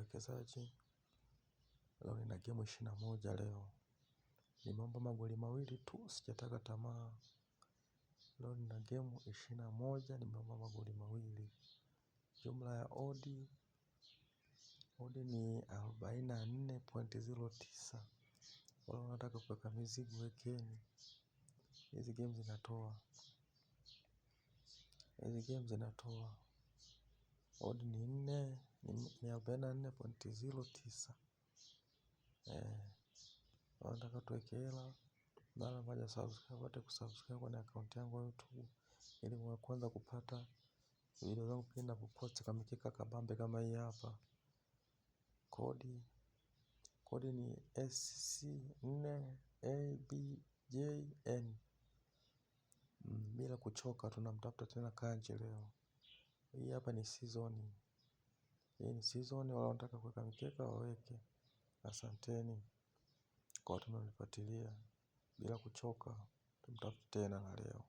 wawekezaji. Leo nina game 21 leo. Nimeomba magoli mawili tu, sijataka tamaa. Leo nina game 21, nimeomba magoli mawili. Jumla ya odi ni 44.09. Wala unataka kuweka mizigo wekeni. Hizi games zinatoa. Odi ni 44.09. Wanataka tuweke hela. Mara moja subscribe, wate kusubscribe kwenye account yangu ya YouTube. Ili mwe kwanza kupata video zangu pindi ninapopost kamikeka kabambe kama hii hapa. Kodi ni SC4ABJN. Bila kuchoka tunamtafuta tena Kanji leo. Hii hapa ni season. Hii ni season, wala wanataka kuweka mikeka waweke. Asanteni kwa watu mnanifuatilia. Bila kuchoka tumtafute tena na leo.